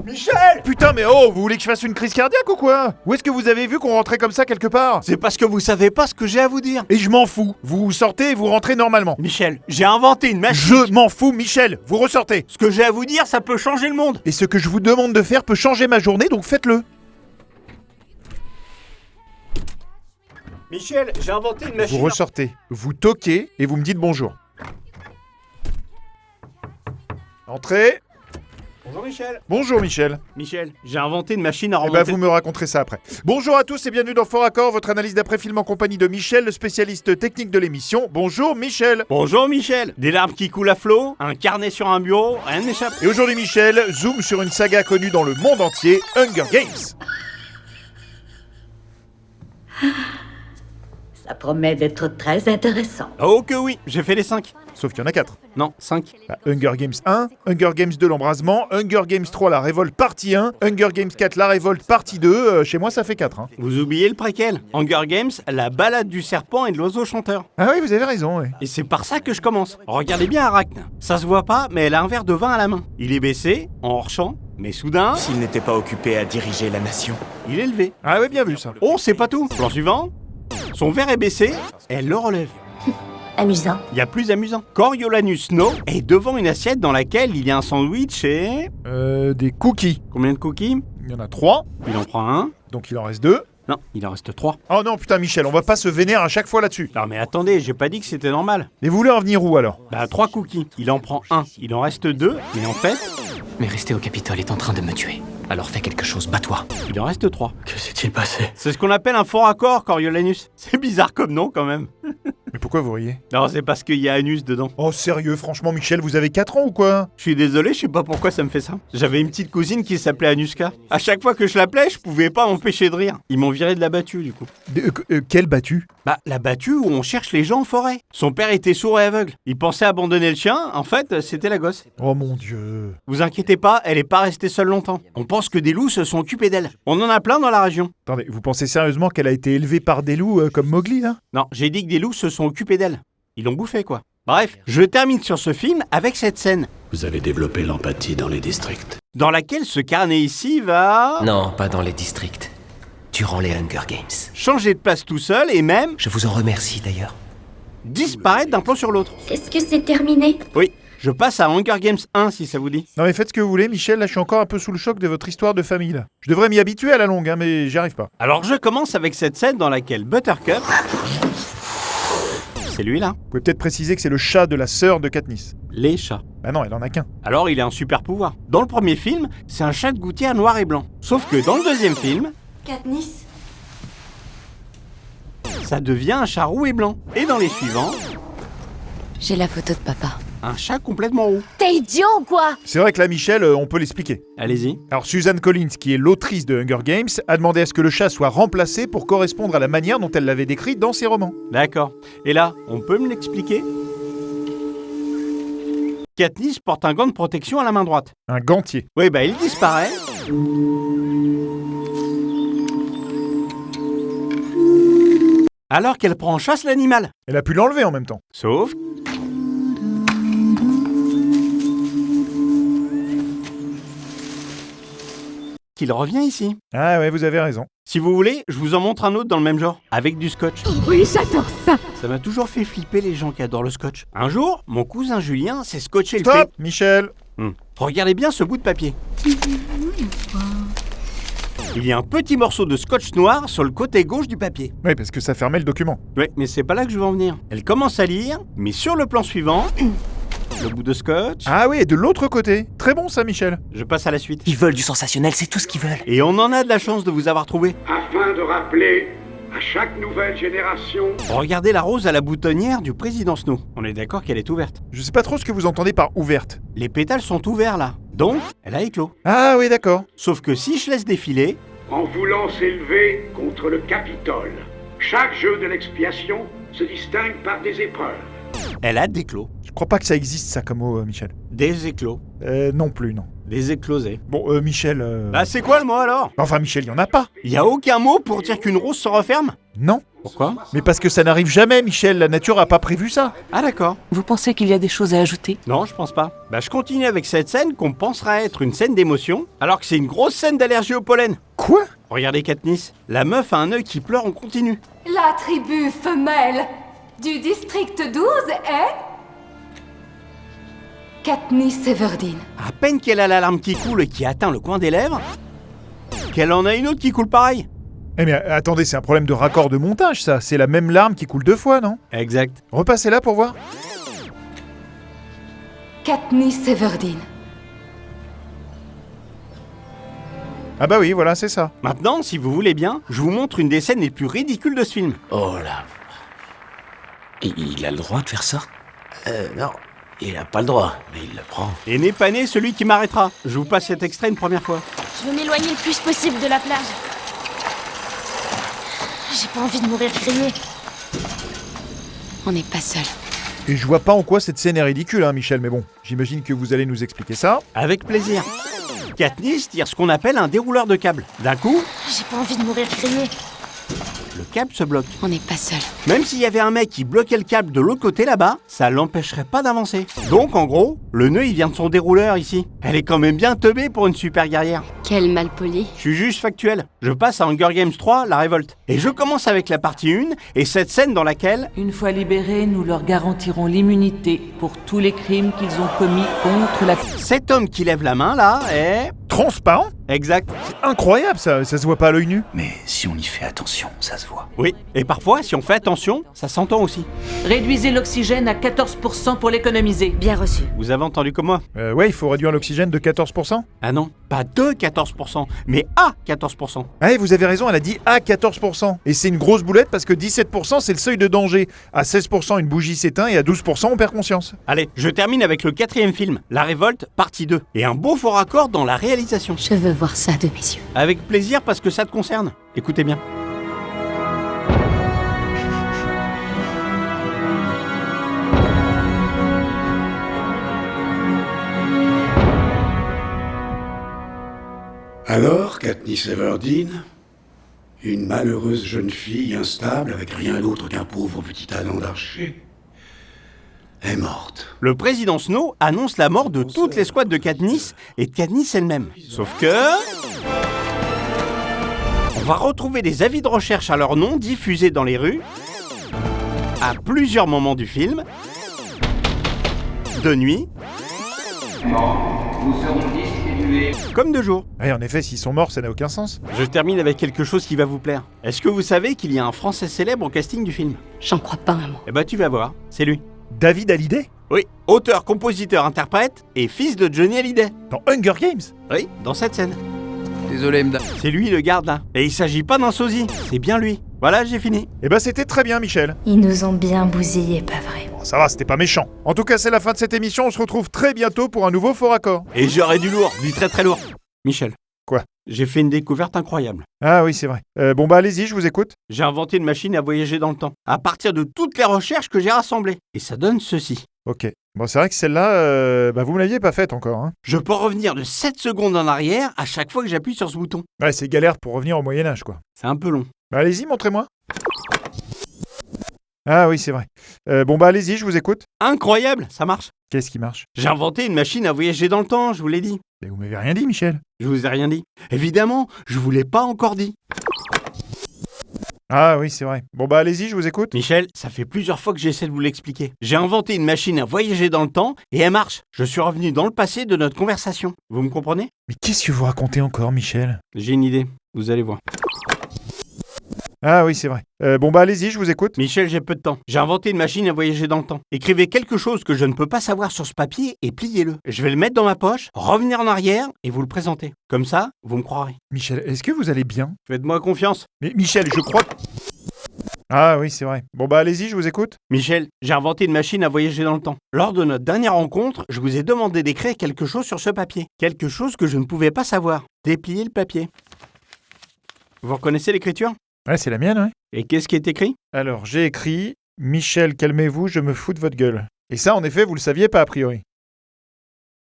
Michel! Putain, mais oh, vous voulez que je fasse une crise cardiaque ou quoi? Où est-ce que vous avez vu qu'on rentrait comme ça quelque part? C'est parce que vous savez pas ce que j'ai à vous dire. Et je m'en fous. Vous sortez et vous rentrez normalement. Michel, j'ai inventé une machine. Je m'en fous, Michel. Vous ressortez. Ce que j'ai à vous dire, ça peut changer le monde. Et ce que je vous demande de faire peut changer ma journée, donc faites-le. Michel, j'ai inventé une machine. Vous ressortez, vous toquez et vous me dites bonjour. Entrez. Bonjour Michel. Bonjour Michel. Michel, j'ai inventé une machine à Eh remonter. ben vous me raconterez ça après. Bonjour à tous et bienvenue dans Fort Accord, votre analyse d'après-film en compagnie de Michel, le spécialiste technique de l'émission. Bonjour Michel. Bonjour Michel. Des larmes qui coulent à flot, un carnet sur un bureau, rien ne m'échappe. Et aujourd'hui Michel, zoom sur une saga connue dans le monde entier, Hunger Games. Ça promet d'être très intéressant. Oh que oui, j'ai fait les 5. Sauf qu'il y en a 4. Non, 5. Hunger Games 1, Hunger Games 2 l'embrasement, Hunger Games 3 la révolte partie 1, Hunger Games 4 la révolte partie 2, chez moi ça fait 4. Hein. Vous oubliez le préquel. Hunger Games, la balade du serpent et de l'oiseau chanteur. Ah oui, vous avez raison, ouais. Et c'est par ça que je commence. Regardez bien Arachne. Ça se voit pas, mais elle a un verre de vin à la main. Il est baissé, en hors-champ, mais soudain, S'il n'était pas occupé à diriger la nation. il est levé. Ah ouais, bien vu ça. Oh, c'est pas tout. Plan suivant. Son verre est baissé, elle le relève. Amusant. Il y a plus amusant. Coriolanus Snow est devant une assiette dans laquelle il y a un sandwich et... Des cookies. Combien de cookies? Il y en a 3, Il en prend un. donc il en reste 2. Non, il en reste 3. Oh non, putain Michel, on va pas se vénérer à chaque fois là-dessus. Non mais attendez, j'ai pas dit que c'était normal. Et vous voulez en venir où alors? Bah 3 cookies. Il en prend un. Il en reste 2, mais en fait, Mais rester au Capitole est en train de me tuer. Alors fais quelque chose, bats-toi. il en reste 3. Que s'est-il passé? C'est ce qu'on appelle un fort accord, Coriolanus. C'est bizarre comme nom quand même. Mais pourquoi vous riez? Non, c'est parce qu'il y a Anus dedans. Oh sérieux, franchement Michel, vous avez 4 ans ou quoi? Je suis désolé, je sais pas pourquoi ça me fait ça. J'avais une petite cousine qui s'appelait Anuska. À chaque fois que je l'appelais, je pouvais pas m'empêcher de rire. Ils m'ont viré de la battue du coup. Quel battu? Bah, la battue où on cherche les gens en forêt. Son père était sourd et aveugle. Il pensait abandonner le chien, en fait, c'était la gosse. Oh mon dieu. Vous inquiétez pas, elle est pas restée seule longtemps. On pense que des loups se sont occupés d'elle. On en a plein dans la région. Attendez, vous pensez sérieusement qu'elle a été élevée par des loups comme Mowgli là? Non, j'ai dit que des loups se sont occupés d'elle. Ils l'ont bouffée, quoi. Bref, je termine sur ce film avec cette scène, Vous avez développé l'empathie dans les districts. dans laquelle ce carnet ici va... Non, pas dans les districts. Durant les Hunger Games. changer de place tout seul et même Je vous en remercie d'ailleurs. disparaître d'un plan sur l'autre. Est-ce que c'est terminé? Oui, je passe à Hunger Games 1 si ça vous dit. Non mais faites ce que vous voulez Michel, là je suis encore un peu sous le choc de votre histoire de famille là. Je devrais m'y habituer à la longue, hein, mais j'y arrive pas. Alors je commence avec cette scène dans laquelle Buttercup... C'est lui là. Vous pouvez peut-être préciser que c'est le chat de la sœur de Katniss. Les chats. Bah non, elle en a qu'un. Alors il a un super pouvoir. Dans le premier film, c'est un chat de gouttière noir et blanc. Sauf que dans le deuxième film, Katniss? ça devient un chat roux et blanc. Et dans les suivants, J'ai la photo de papa. un chat complètement roux. T'es idiot ou quoi? C'est vrai que là Michel, on peut l'expliquer. Allez-y. Alors Suzanne Collins, qui est l'autrice de Hunger Games, a demandé à ce que le chat soit remplacé pour correspondre à la manière dont elle l'avait décrit dans ses romans. D'accord. Et là, on peut me l'expliquer? Katniss porte un gant de protection à la main droite. Un gantier. Oui, bah il disparaît. Alors qu'elle prend en chasse l'animal. Elle a pu l'enlever en même temps. Sauf... qu'il revient ici. Ah ouais, vous avez raison. Si vous voulez, je vous en montre un autre dans le même genre, avec du scotch. Oui, j'adore ça. Ça m'a toujours fait flipper les gens qui adorent le scotch. Un jour, mon cousin Julien s'est scotché le Stop Michel. Regardez bien ce bout de papier. Il y a un petit morceau de scotch noir sur le côté gauche du papier. Oui, parce que ça fermait le document. Ouais, mais c'est pas là que je veux en venir. Elle commence à lire, mais sur le plan suivant, le bout de scotch, Ah oui, et de l'autre côté. Très bon ça Michel. je passe à la suite. Ils veulent du sensationnel, c'est tout ce qu'ils veulent. Et on en a de la chance de vous avoir trouvé. Afin de rappeler à chaque nouvelle génération Regardez la rose à la boutonnière du président Snow. On est d'accord qu'elle est ouverte. Je sais pas trop ce que vous entendez par ouverte. Les pétales sont ouverts là. Donc, elle a éclos. Ah oui, d'accord. Sauf que si je laisse défiler, en voulant s'élever contre le Capitole. Chaque jeu de l'expiation se distingue par des épreuves. elle a déclos. Je crois pas que ça existe ça comme mot, Michel. Des éclos. Non plus, non. Des éclosés. Bon, Michel... Bah c'est quoi le mot alors? Enfin Michel, il y en a pas. Y a aucun mot pour dire qu'une rose se referme? Non. Pourquoi? Mais parce que ça n'arrive jamais, Michel, la nature a pas prévu ça. Ah d'accord. Vous pensez qu'il y a des choses à ajouter? Non, je pense pas. Bah je continue avec cette scène qu'on pensera être une scène d'émotion, alors que c'est une grosse scène d'allergie au pollen. Quoi? Regardez Katniss, la meuf a un œil qui pleure en continu. La tribu femelle du district 12 est... Katniss Everdeen. À peine qu'elle a la larme qui coule et qui atteint le coin des lèvres, qu'elle en a une autre qui coule pareil. Eh mais attendez, c'est un problème de raccord de montage ça, c'est la même larme qui coule 2 fois, non? Exact. Repassez-la pour voir. Katniss Everdeen. Ah bah oui, voilà, c'est ça. Maintenant, si vous voulez bien, je vous montre une des scènes les plus ridicules de ce film. Oh là. Il a le droit de faire ça? Non. Il a pas le droit, mais il le prend. Et n'est pas né celui qui m'arrêtera. Je vous passe cet extrait une première fois. Je veux m'éloigner le plus possible de la plage. J'ai pas envie de mourir grillé. On n'est pas seul. Et je vois pas en quoi cette scène est ridicule, hein, Michel, mais bon, j'imagine que vous allez nous expliquer ça. Avec plaisir. Katniss tire ce qu'on appelle un dérouleur de câble. D'un coup, J'ai pas envie de mourir grillé. le câble se bloque. On n'est pas seul. Même s'il y avait un mec qui bloquait le câble de l'autre côté là-bas, ça l'empêcherait pas d'avancer. Donc en gros, le nœud il vient de son dérouleur ici. Elle est quand même bien teubée pour une super guerrière. Quel malpoli. Je suis juste factuel. Je passe à Hunger Games 3, la révolte. Et je commence avec la partie 1 et cette scène dans laquelle... Une fois libérés, nous leur garantirons l'immunité pour tous les crimes qu'ils ont commis contre la... Cet homme qui lève la main là est... Transparent? Exact. Incroyable ça se voit pas à l'œil nu. Mais si on y fait attention, ça se voit. Oui. Et parfois, si on fait attention, ça s'entend aussi. Réduisez l'oxygène à 14% pour l'économiser. Bien reçu. Vous avez entendu comme moi? Ouais, il faut réduire l'oxygène de 14%. Ah non, pas de 14%, mais à 14%. Ah ouais, vous avez raison, elle a dit à 14%. Et c'est une grosse boulette parce que 17% c'est le seuil de danger. À 16% une bougie s'éteint et à 12% on perd conscience. Allez, je termine avec le 4e film, La Révolte, partie 2. Et un beau faux raccord dans la réalisation. Je veux voir ça de mes yeux. Avec plaisir parce que ça te concerne. Écoutez bien. Alors, Katniss Everdeen, une malheureuse jeune fille instable avec rien d'autre qu'un pauvre petit talent d'archer, est morte. Le président Snow annonce la mort de toutes les squads de Katniss et de Katniss elle-même. Sauf que... on va retrouver des avis de recherche à leur nom diffusés dans les rues, à plusieurs moments du film, de nuit, comme de jour. Ouais, en effet, s'ils sont morts, ça n'a aucun sens. Je termine avec quelque chose qui va vous plaire. Est-ce que vous savez qu'il y a un Français célèbre au casting du film? J'en crois pas un mot. Eh ben tu vas voir, c'est lui. David Hallyday? Oui, auteur, compositeur, interprète et fils de Johnny Hallyday. Dans Hunger Games? Oui, dans cette scène. Désolé, Mda. C'est lui le garde là. Et il s'agit pas d'un sosie, c'est bien lui. Voilà, j'ai fini. Eh ben c'était très bien, Michel. Ils nous ont bien bousillés, pas vrai? Bon, ça va, c'était pas méchant. En tout cas, c'est la fin de cette émission, on se retrouve très bientôt pour un nouveau faux raccord. Et j'aurai du lourd, du très très lourd. Michel. Quoi? J'ai fait une découverte incroyable. Ah oui, c'est vrai. Bon bah allez-y, je vous écoute. J'ai inventé une machine à voyager dans le temps, à partir de toutes les recherches que j'ai rassemblées. Et ça donne ceci. Ok. Bon, c'est vrai que celle-là, vous me l'aviez pas faite encore, hein. Je peux revenir de 7 secondes en arrière à chaque fois que j'appuie sur ce bouton. Ouais, c'est galère pour revenir au Moyen-Âge, quoi. C'est un peu long. Bah allez-y, montrez-moi. Ah oui, c'est vrai. Bon bah allez-y, je vous écoute. Incroyable, ça marche. Qu'est-ce qui marche? J'ai inventé une machine à voyager dans le temps, je vous l'ai dit. Mais vous m'avez rien dit, Michel. Je vous ai rien dit. Évidemment, je vous l'ai pas encore dit. Ah oui, c'est vrai. Bon bah allez-y, je vous écoute. Michel, ça fait plusieurs fois que j'essaie de vous l'expliquer. J'ai inventé une machine à voyager dans le temps et elle marche. Je suis revenu dans le passé de notre conversation. Vous me comprenez? Mais qu'est-ce que vous racontez encore, Michel? J'ai une idée, vous allez voir. Ah oui, c'est vrai. Bon bah allez-y, je vous écoute. Michel, j'ai peu de temps. J'ai inventé une machine à voyager dans le temps. Écrivez quelque chose que je ne peux pas savoir sur ce papier et pliez-le. Je vais le mettre dans ma poche, revenir en arrière et vous le présenter. Comme ça, vous me croirez. Michel, est-ce que vous allez bien? Faites-moi confiance. Mais Michel, je crois... Ah oui, c'est vrai. Bon bah allez-y, je vous écoute. Michel, j'ai inventé une machine à voyager dans le temps. Lors de notre dernière rencontre, je vous ai demandé d'écrire quelque chose sur ce papier. Quelque chose que je ne pouvais pas savoir. Dépliez le papier. Vous reconnaissez l'écriture? Ouais, c'est la mienne, ouais. Et qu'est-ce qui est écrit? Alors, j'ai écrit « Michel, calmez-vous, je me fous de votre gueule ». Et ça, en effet, vous le saviez pas, a priori.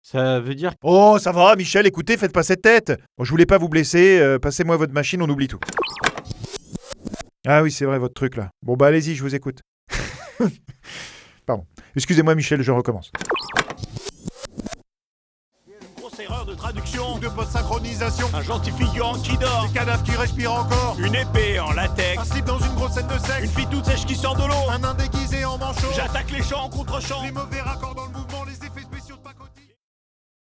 Ça veut dire... Oh, ça va, Michel, écoutez, faites pas cette tête. Bon, je voulais pas vous blesser, passez-moi votre machine, on oublie tout. Ah oui, c'est vrai, votre truc là. Bon bah allez-y, je vous écoute. Pardon. Excusez-moi Michel, je recommence. Une grosse erreur de traduction. Ou de post-synchronisation. Un gentil figurant qui dort. Des cadavres qui respirent encore. Une épée en latex. Un slip dans une grosse scène de sexe. Une fille toute sèche qui sort de l'eau. Un nain déguisé en manchot. J'attaque les champs en contre-champ. Les mauvais raccords dans le